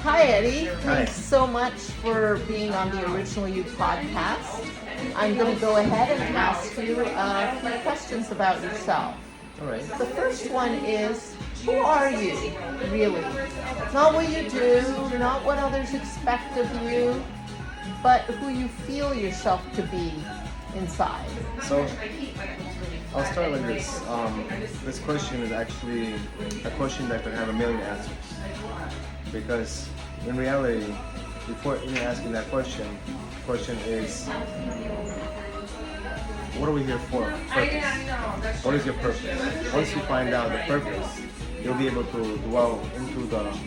Hi, Eddie. Hi. Thanks so much for being on the Original You podcast. I'm going to go ahead and ask you a few questions about yourself. All right. The first one is, who are you, really? Not what you do, not what others expect of you, but who you feel yourself to be inside. So I'll start like this. This question is actually a question that could have a million answers. Because in reality, before even asking that question, the question is, what are we here for? Purpose. What is your purpose? Once you find out the purpose, you'll be able to dwell into the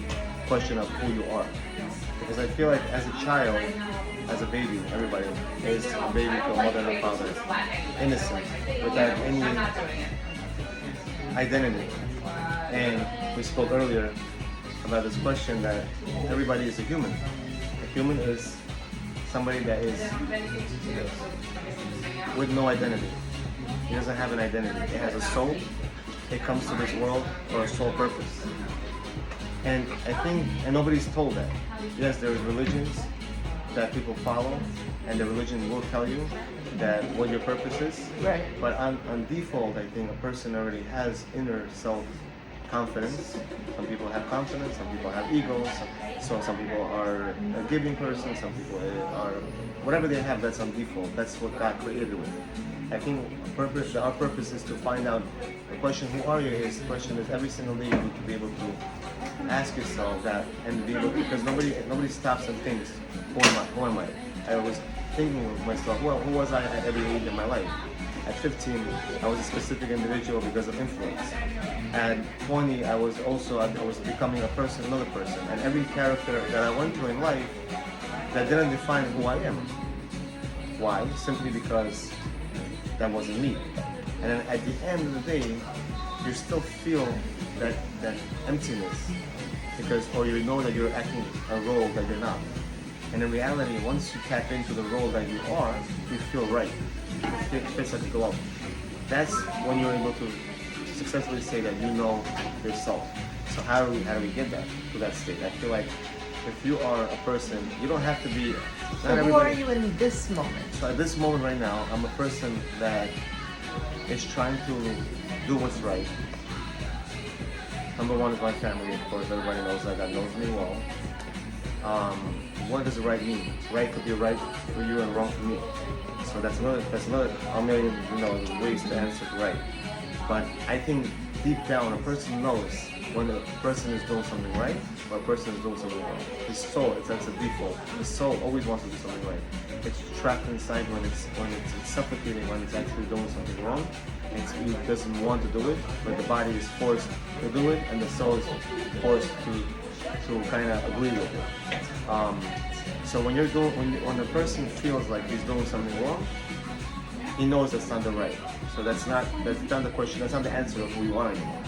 question of who you are. Because I feel like as a child, as a baby, everybody is a baby to a mother and a father, innocent, without any identity. And we spoke earlier about this question that everybody is a human. A human is somebody that is with no identity. He doesn't have an identity. It has a soul. It comes to this world for a sole purpose. And I think, and nobody's told that. Yes, there is religions that people follow, and the religion will tell you that what your purpose is. Right. But on default, I think a person already has inner self-confidence. Some people have confidence, some people have egos, so some people are a giving person, some people are, whatever they have, that's on default. That's what God created with. I think our purpose is to find out, the question, who are you, is the question is every single day you need to be able to ask yourself that and be able to, because nobody stops and thinks, who am I? I was thinking of myself, well, who was I at every age in my life? At 15, I was a specific individual because of influence. At 20, I was becoming another person. And every character that I went through in life, that didn't define who I am. Why? Simply because that wasn't me. And then at the end of the day, you still feel that emptiness, or you know that you're acting a role that you're not. And in reality, once you tap into the role that you are, you feel right. It fits like a glove. That's when you're able to successfully say that you know yourself. So how do we get to that state? I feel like if you are a person, you don't have to be. So who are you in this moment? So at this moment right now, I'm a person that is trying to do what's right. Number one is my family, of course. Everybody knows that. God knows me well. What does right mean? Right could be right for you and wrong for me. So that's another a million ways to answer right. But I think deep down a person knows when a person is doing something right or a person is doing something wrong. His soul, that's a default. The soul always wants to do something right. It's trapped inside when it's suffocating, when it's actually doing something wrong. It doesn't want to do it, but the body is forced to do it, and the soul is forced to kind of agree with it. So when the person feels like he's doing something wrong, he knows that's not the right. So that's not the question. That's not the answer of who you are anymore.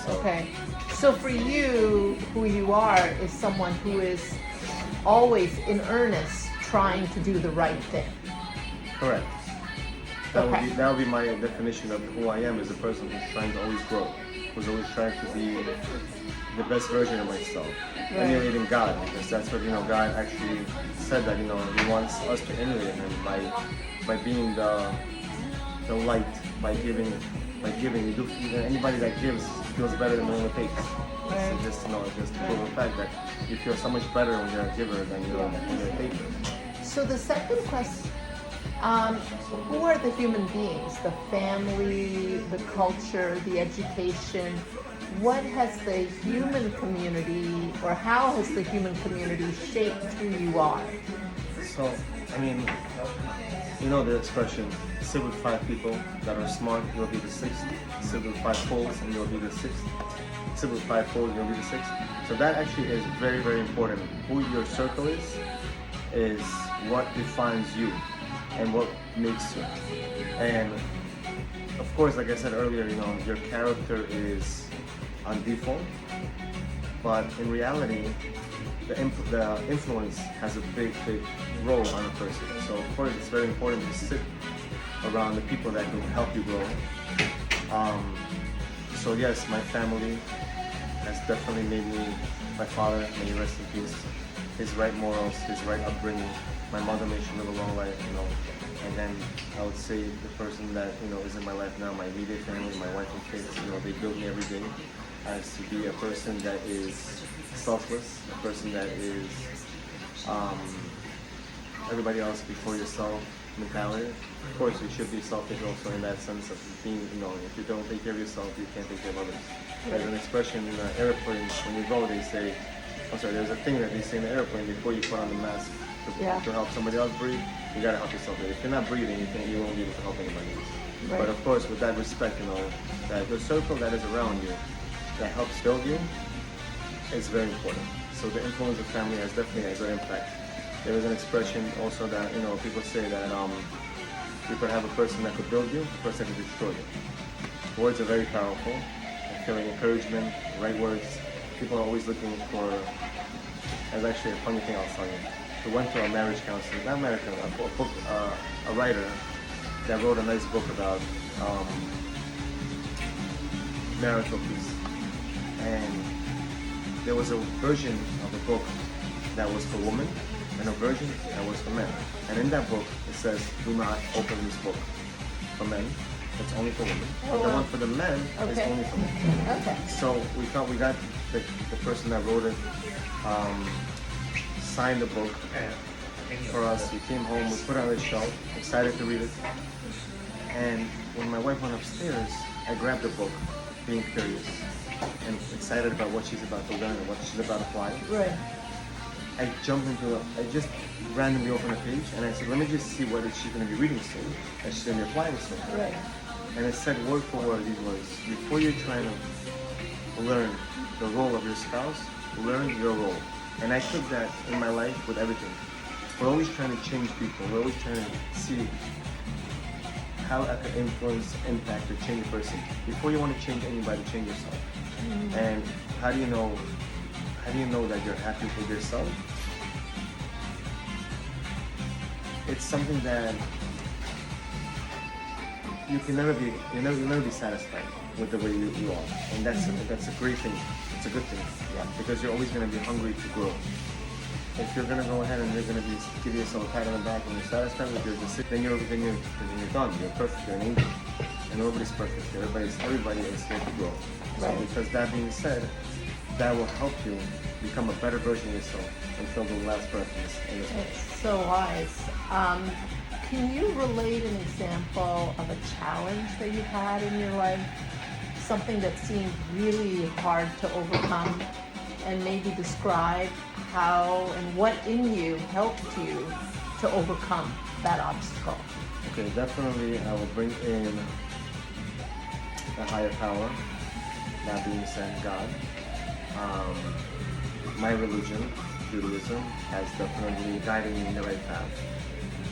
Okay. So for you, who you are is someone who is always in earnest trying to do the right thing. Correct. That would be my definition of who I am, as a person who's trying to always grow, who's always trying to be the best version of myself, emulating God, because that's what God actually said, that He wants us to emulate Him by being the light, by giving. Anybody that gives feels better than the one who takes. Right. So just to prove the fact that you feel so much better when you're a giver than you're a taker. So the second question. Who are the human beings, the family, the culture, the education? What has the human community, or how has the human community shaped who you are? So, the expression, sit with 5 people that are smart, you'll be the 6th. Sit with 5 fools and you'll be the 6th. Sit with 5 fools, you'll be the 6th. So that actually is very, very important. Who your circle is what defines you and what makes you. And of course, like I said earlier, your character is on default, but in reality, the influence has a big role on a person. So of course, it's very important to sit around the people that can help you grow. So yes, my family, has definitely made me, my father, may he rest in peace, his right morals, his right upbringing. My mother made sure to live a long life, you know. And then I would say the person that, you know, is in my life now, my immediate family, my wife and kids, you know, they build me every day as to be a person that is selfless, a person that is everybody else before yourself mentality. Of course, you should be selfish also in that sense of being, you know, if you don't take care of yourself, you can't take care of others. There's an expression in the airplane, when you go, they say, there's a thing that they say in the airplane before you put on the mask to help somebody else breathe, you gotta help yourself. If you're not breathing, you won't be able to help anybody else. Right. But of course, with that respect, you know, that the circle that is around you, that helps build you, is very important. So the influence of family has definitely a good impact. There is an expression also that, you know, people say that you could have a person that could build you, a person that could destroy you. Words are very powerful. I feel like encouragement, right words. People are always looking for, as actually a funny thing I'll tell you. We went to a marriage counselor, not marriage counselor, a book, a writer that wrote a nice book about marital peace. And there was a version of the book that was for women and a version that was for men. And in that book, it says, do not open this book for men. It's only for women. But the one for the men is only for men. Okay. So we thought we got the person that wrote it, signed the book for us. We came home, we put it on the shelf, excited to read it. And when my wife went upstairs, I grabbed the book, being curious and excited about what she's about to learn and what she's about to apply. Right. I jumped into I just randomly opened a page and I said, let me just see what is she going to be reading soon, and she's going to be applying soon. Right. And it said word for word these words: before you're trying to learn the role of your spouse, learn your role. And I took that in my life with everything. We're always trying to change people. We're always trying to see how I could influence, impact, or change a person. Before you want to change anybody, change yourself. Mm-hmm. And how do you know that you're happy with yourself? It's something that you'll never be satisfied with the way you are, and that's a great thing. It's a good thing, because you're always going to be hungry to grow. If you're going to go ahead and you're going to be give yourself a pat on the back and you're satisfied with your decision, then you're done. You're perfect. You're an angel, and nobody's perfect. Everybody is here to grow. Right. So because that being said, that will help you become a better version of yourself until the last breath in this life. It's so wise. Can you relate an example of a challenge that you had in your life? Something that seemed really hard to overcome, and maybe describe how and what in you helped you to overcome that obstacle? Okay, definitely I will bring in a higher power, that being said, God. My religion, Judaism, has definitely guided me in the right path.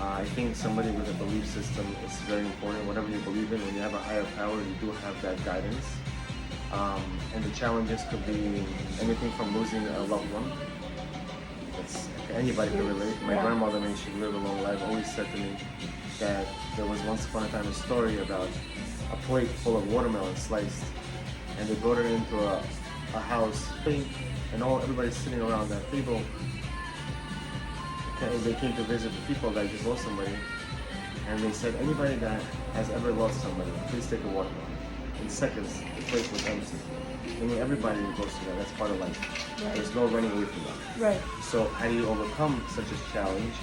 I think somebody with a belief system is very important. Whatever you believe in, when you have a higher power, you do have that guidance. And the challenges could be anything from losing a loved one. Anybody can relate. My grandmother, when she lived a long life, always said to me that there was once upon a time a story about a plate full of watermelon sliced, and they brought her into a house, and everybody's sitting around that table. And they came to visit the people that just lost somebody, and they said, anybody that has ever lost somebody, please take a watermelon. In seconds, the place was empty. I mean, everybody goes through that. That's part of life. Right. There's no running away from that. Right. So how do you overcome such a challenge?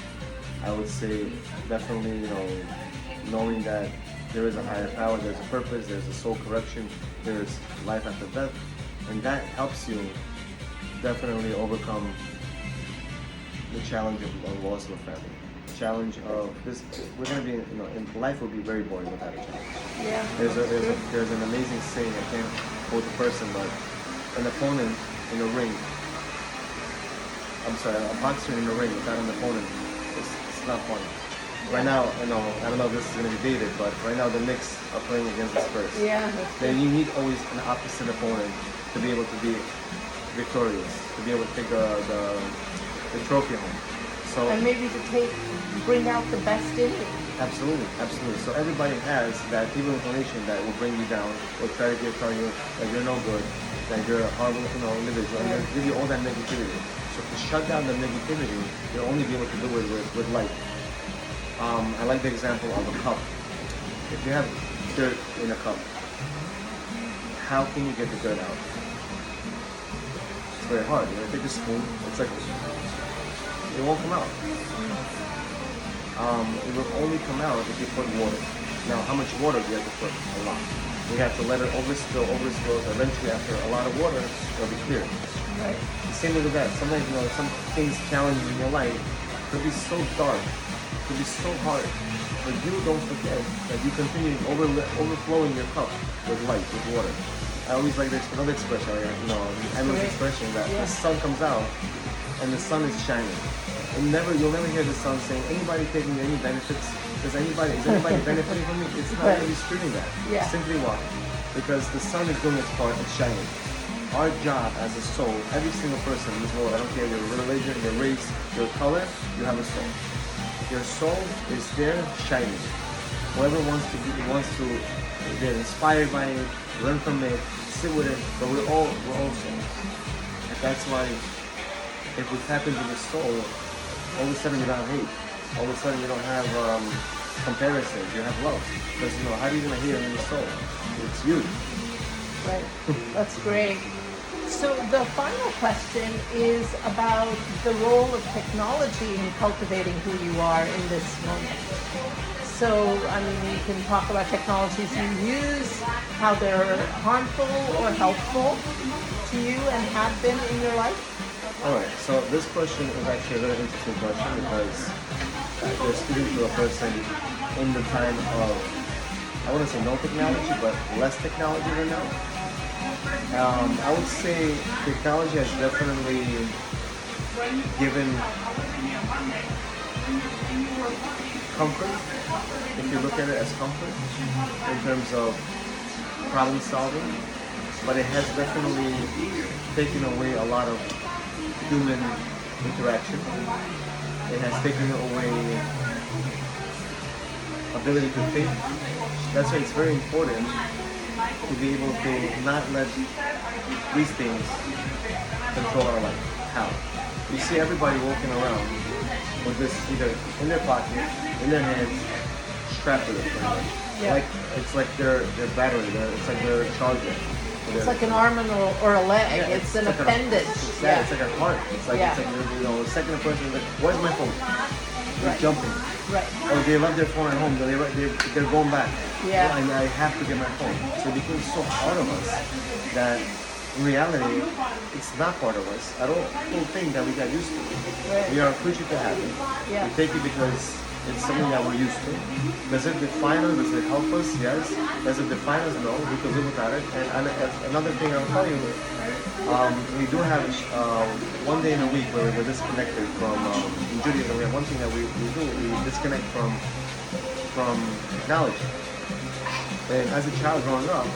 I would say definitely, knowing that there is a higher power, there's a purpose, there's a soul correction, there's life after death, and that helps you definitely overcome the challenge of loss of a family. The challenge of this, we're gonna be, in life would be very boring without a challenge. Yeah. There's an amazing saying, I can't quote the person, but an opponent in a ring, a boxer in the ring without an opponent, it's not fun. Right now, I don't know if this is going to be dated, but right now the Knicks are playing against the Spurs. Yeah. Then you need always an opposite opponent to be able to be victorious, to be able to take the trophy home. So And maybe to bring out the best in you. absolutely, absolutely. So everybody has that evil inclination that will bring you down, or try to tell you that you're no good, that you're a horrible, individual, and they'll give you all that negativity. So to shut down the negativity, you'll only be able to do it with light. I like the example of a cup. If you have dirt in a cup, how can you get the dirt out? It's very hard. Take a spoon, it's like, it won't come out. It will only come out if you put water. Now, how much water do you have to put? A lot. You have to let it overspill. Eventually, after a lot of water, it'll be clear. Right. The same with that. Sometimes, some things challenging in your life could be so dark, could be so hard. But you don't forget that you continue overflowing your cup with light, with water. I always like another expression, Emily's expression that the sun comes out and the sun is shining. You'll never hear the sun saying, anybody taking any benefits? Is anybody benefiting from me? It's not really screaming that. Yeah. Simply why? Because the sun is doing its part, it's shining. Our job as a soul, every single person in this world, I don't care your religion, your race, your color, you have a soul. Your soul is there shining. Whoever wants to get inspired by it, learn from it, sit with it, but we're all souls. And that's why if we tap into the soul, all of a sudden you don't have hate. All of a sudden you don't have comparison. You have love. Because how are you going to heal in the soul? It's you. Right. That's great. So the final question is about the role of technology in cultivating who you are in this moment. So, you can talk about technologies you use, how they're harmful or helpful to you and have been in your life. All right, so this question is actually a very interesting question because you're speaking to a person in the time of, I wouldn't say no technology, but less technology than now. I would say technology has definitely given comfort, if you look at it as comfort, in terms of problem solving, but it has definitely taken away a lot of human interaction. It has taken away ability to think. That's why it's very important to be able to not let these things control our life. How? You see everybody walking around with this either in their pocket, in their hands, strapped to it. Yeah. It's like their battery. It's like their charger. It's like an arm or a leg. Yeah, it's an like appendage. It's like a heart. It's like the second person is like, where's my phone? They're jumping. Right. Or they left their phone at home. They're going back. Yeah. And I have to get my phone. So it becomes so part of us that in reality, it's not part of us. I don't think that we got used to it. Right. We are a creature to habit. Yeah. We take it because it's something that we're used to. Does it define us? Does it help us? Yes. Does it define us? No. We can live without it. And another thing I'll tell you, we do have one day in a week where we're disconnected from, in Judaism, we have one thing that we do, we disconnect from technology. And as a child growing up,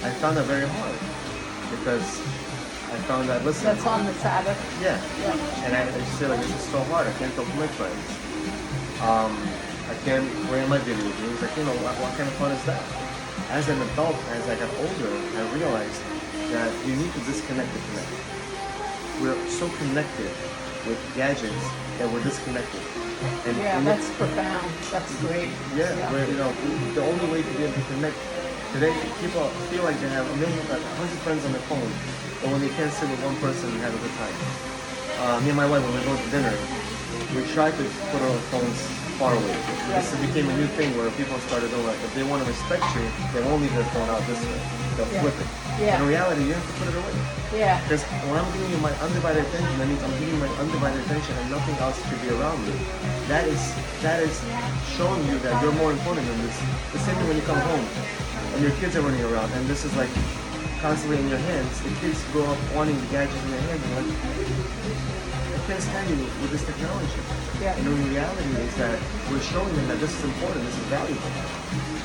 I found that very hard because I found that, listen. That's on the Sabbath. Yeah. Yeah. And I just say, like, this is so hard. I can't talk to my friends. I can't play my video games. Like, what kind of fun is that? As an adult, as I got older, I realized that you need to disconnect to connect. We're so connected with gadgets that we're disconnected. And That's profound. That's great. Yeah, where the only way to be able to connect today, people feel like they have 100 friends on their phone, but when they can't sit with one person and have a good time. Me and my wife, when we go to dinner, we try to put our phones far away. This became a new thing where people started doing like, if they want to respect you, they won't leave their phone out this way. They'll flip it. Yeah. In reality, you have to put it away. Yeah. Because when I'm giving you my undivided attention, that means I'm giving you my undivided attention and nothing else should be around me. That is showing you that you're more important than this. The same thing when you come home and your kids are running around and this is like constantly in your hands. The kids grow up wanting the gadgets in their hands and like, I can't stand you with this technology. Yeah. And the reality is that we're showing them that this is important, this is valuable.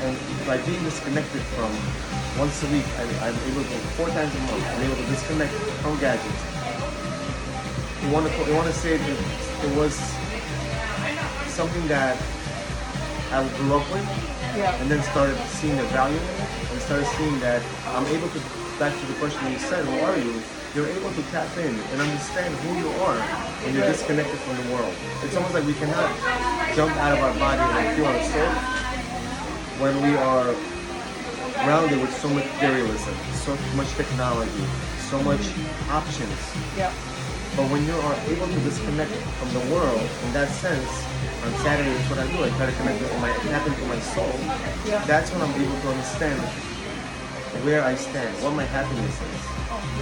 And by being disconnected from once a week, I'm able to, 4 times a month, I'm able to disconnect from gadgets. You want to save it was something that I grew up with, Yeah. and then started seeing the value in it, and started seeing that I'm able to, back to the question you said, who are you? You're able to tap in and understand who you are when you're Right. disconnected from the world. It's almost like we cannot jump out of our body and feel our soul when we are grounded with so much materialism, so much technology, so much options. Yeah. But when you are able to disconnect from the world, in that sense, on Saturday, that's what I do. I try to connect with tap into my soul. Yeah. That's when I'm able to understand where I stand, what my happiness is.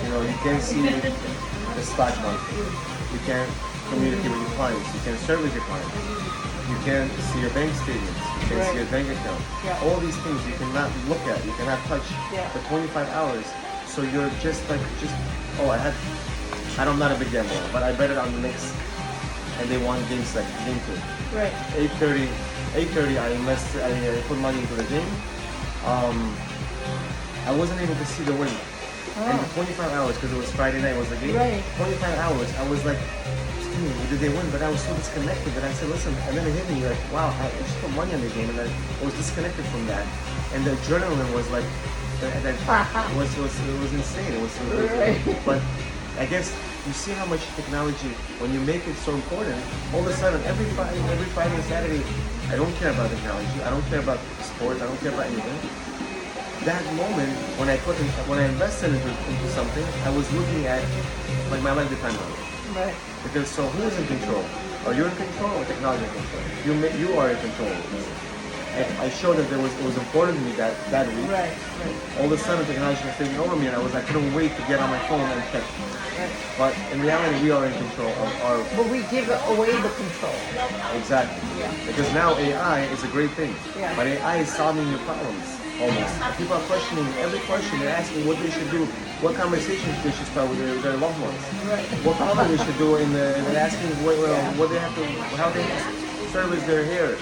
You know, you can see the stock market. You can communicate with your clients. You can service your clients. You can see your bank statements. You can see your bank account. Yeah. All these things you cannot look at. You cannot touch Yeah. for 25 hours. So you're just like, I'm not a big gambler, but I bet it on the Knicks, and they won game 2. Right. 8:30, I put money into the game. I wasn't able to see the win. And the 25 hours, because it was Friday night, was the game. Right. 25 hours, I was like, did they win? But I was so disconnected that I said, listen, and then it hit me like, wow, I just put money on the game, and I was disconnected from that. And the adrenaline was like, it was insane. It was Right. But I guess you see how much technology, when you make it so important, all of a sudden, every Friday and Saturday, I don't care about technology, I don't care about sports, I don't care about anything. That moment, when I invested into something, I was looking at, like, my life depends on it. Right. Because so who is in control? Are you in control or technology in control? You are in control. I showed that it was important to me that week. Right. All of a sudden, technology was taking over me, and I couldn't wait to get on my phone and check. Right. But in reality, we are in control of our. But we give away the control. Exactly. Yeah. Because now AI is a great thing. Yeah. But AI is solving your problems almost. People are questioning every question. They're asking what they should do, what conversations they should start with their loved ones, Right. what color they should do, they're asking what they have to, how they service their hair,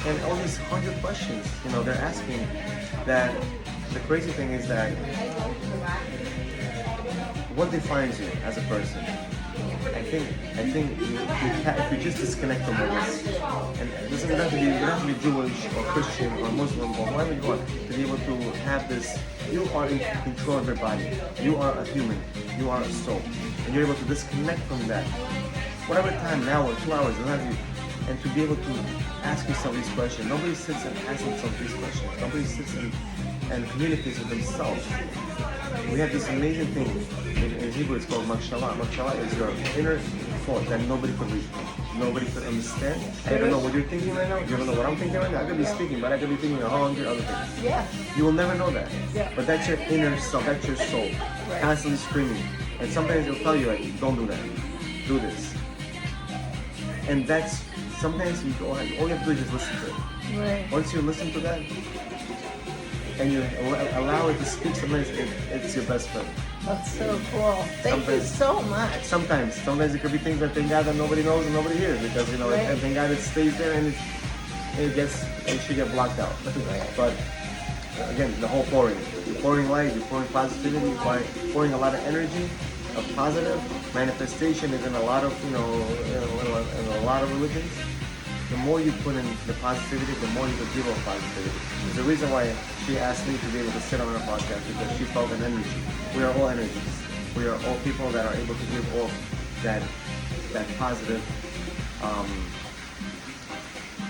and all these 100 questions. You know, they're asking. That the crazy thing is that what defines you as a person. I think if you just disconnect from this, and it doesn't have to be Jewish or Christian or Muslim or whatever you are, to be able to have this. You are in control of your body. You are a human. You are a soul, and you're able to disconnect from that. Whatever time, an hour, 2 hours, doesn't have to be, and to be able to ask yourself these questions. Nobody sits and asks themselves these questions. Nobody sits and communicates with themselves. We have this amazing thing in Hebrew. It's called makshala. Makshala is your inner thought that nobody could read, nobody could understand. I don't know what you're thinking right now. You don't know what I'm thinking right now. I could be speaking, but I could be thinking 100 other things. Yeah. You will never know that. Yeah. But that's your inner self. That's your soul, Right. constantly screaming. And sometimes it'll tell you like, don't do that. Do this. And that's sometimes all you have to do is just listen to it. Right. Once you listen to that, and you allow it to speak, sometimes it's your best friend. That's so cool. Thank you Sometimes- so much. Sometimes it could be things that thank God that nobody knows and nobody hears, because Right. and thank God it stays there and it should get blocked out. But again, the whole pouring, you're pouring light, you're pouring positivity, you're pouring a lot of energy, of positive manifestation is in a lot of in a lot of religions. The more you put in the positivity, the more you can give off positivity. There's a reason why she asked me to be able to sit on her podcast, because she felt an energy. We are all energies. We are all people that are able to give off that positive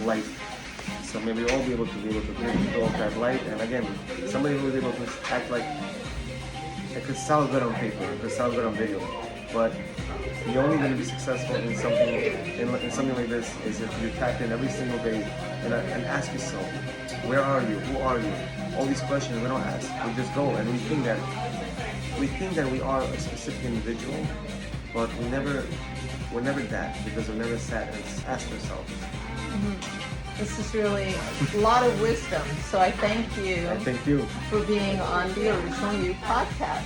light. So may we all be able to give off that light. And again, somebody who is able to act like it could sound good on paper, it could sound good on video, but you're only going to be successful in something like this is if you tap in every single day and ask yourself, where are you? Who are you? All these questions we don't ask. We just go and we think that we are a specific individual, but we're never that, because we never sat and asked ourselves. This is really a lot of wisdom. So I thank you I thank you. for being on the Original You podcast.